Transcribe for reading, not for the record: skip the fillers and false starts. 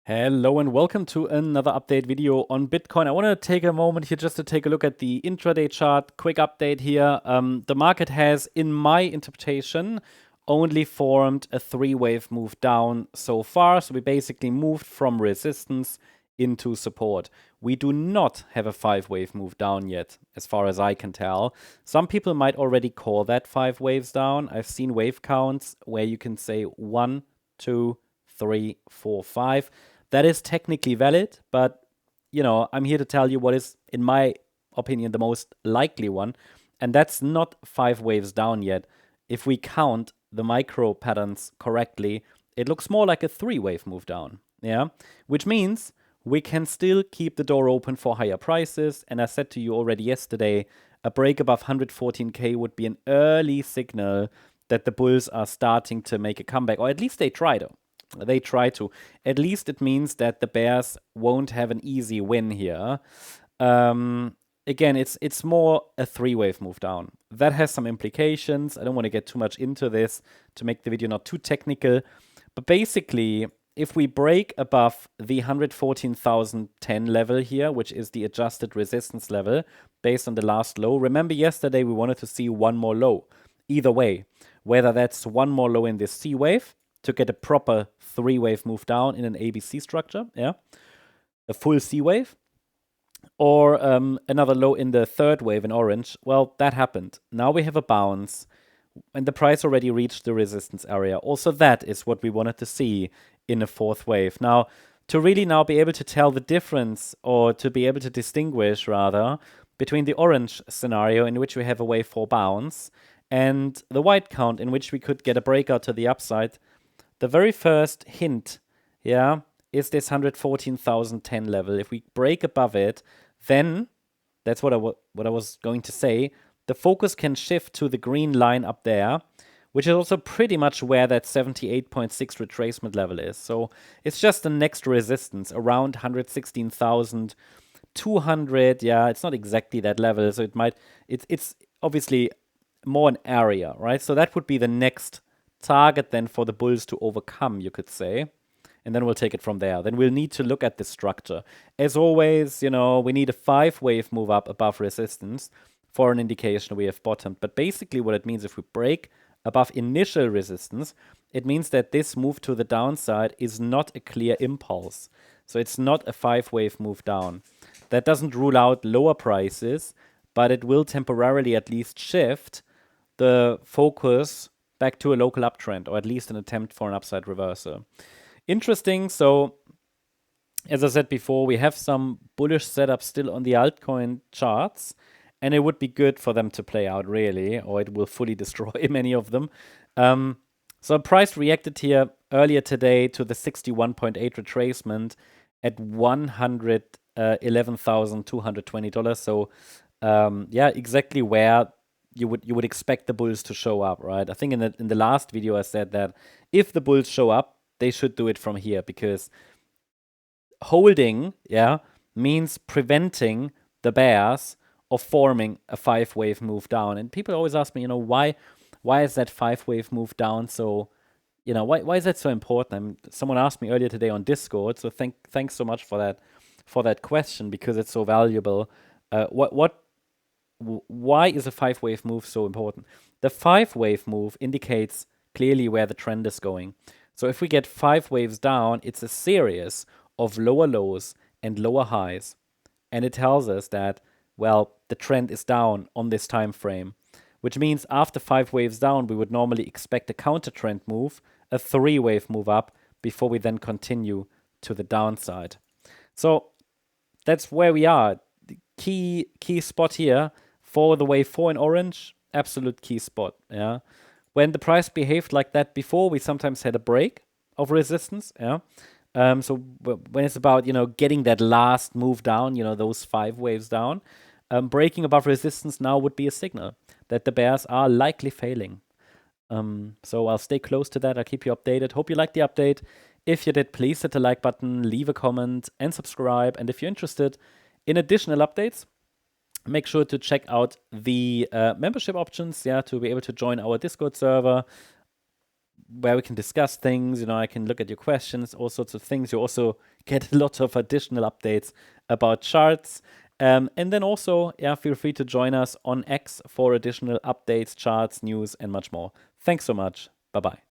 Hello and welcome to another update video on Bitcoin. I want to take a moment here just to take a look at the intraday chart. Quick update here. The market has, in my interpretation, only formed a three-wave move down so far. So we basically moved from resistance into support. We do not have a five-wave move down yet, as far as I can tell. Some people might already call that 5 waves down. I've seen wave counts where you can say 1, 2, 3, 4, 5. That is technically valid, but I'm here to tell you what is, in my opinion, the most likely one, and that's not 5 waves down yet. If we count the micro patterns correctly, it looks more like a 3-wave move down, yeah? Which means we can still keep the door open for higher prices, and I said to you already yesterday, a break above 114K would be an early signal that the bulls are starting to make a comeback, or at least they try to. They try to. At least it means that the bears won't have an easy win here. Again, it's more a 3-wave move down. That has some implications. I don't want to get too much into this to make the video not too technical. But basically, if we break above the 114,010 level here, which is the adjusted resistance level based on the last low, remember yesterday we wanted to see one more low. Either way, whether that's one more low in this C wave to get a proper 3-wave move down in an ABC structure, yeah, a full C wave, or another low in the third wave in orange. Well, that happened. Now we have a bounce, and the price already reached the resistance area. Also, that is what we wanted to see in a fourth wave. Now, to really now be able to tell the difference, or to be able to distinguish, rather, between the orange scenario in which we have a wave 4 bounce and the white count in which we could get a breakout to the upside, the very first hint, yeah, is this 114,010 level. If we break above it, then that's what I was going to say. The focus can shift to the green line up there, which is also pretty much where that 78.6 retracement level is. So it's just the next resistance around 116,200. Yeah, it's not exactly that level, so it's obviously more an area, right? So that would be the next target then for the bulls to overcome, you could say. And then we'll take it from there. Then we'll need to look at the structure. As always, we need a 5-wave move up above resistance for an indication we have bottomed. But basically what it means, if we break above initial resistance, it means that this move to the downside is not a clear impulse. So it's not a 5-wave move down. That doesn't rule out lower prices, but it will temporarily at least shift the focus back to a local uptrend, or at least an attempt for an upside reversal. Interesting. So, as I said before, we have some bullish setups still on the altcoin charts, and it would be good for them to play out, really, or it will fully destroy many of them. So price reacted here earlier today to the 61.8 retracement at $111,220. So yeah, exactly where you would expect the bulls to show up, right? I think in the last video I said that if the bulls show up, they should do it from here, because holding, yeah, means preventing the bears of forming a 5-wave move down. And people always ask me, why is that 5-wave move down so, why is that so important? Someone asked me earlier today on Discord, so thanks so much for that question, because it's so valuable. Why is a 5-wave move so important? The 5-wave move indicates clearly where the trend is going. So if we get 5 waves down, it's a series of lower lows and lower highs. And it tells us that, well, the trend is down on this time frame, which means after 5 waves down, we would normally expect a counter trend move, a 3-wave move up, before we then continue to the downside. So that's where we are. The key spot here for the wave 4 in orange, absolute key spot, yeah. When the price behaved like that before, we sometimes had a break of resistance, yeah. So when it's about, getting that last move down, those 5 waves down, breaking above resistance now would be a signal that the bears are likely failing. So I'll stay close to that. I'll keep you updated. Hope you liked the update. If you did, please hit the like button, leave a comment, and subscribe. And if you're interested in additional updates, make sure to check out the membership options, yeah, to be able to join our Discord server. where we can discuss things. You know, I can look at your questions, all sorts of things. You also get a lot of additional updates about charts. And then also, yeah, feel free to join us on X for additional updates, charts, news, and much more. Thanks so much. Bye-bye.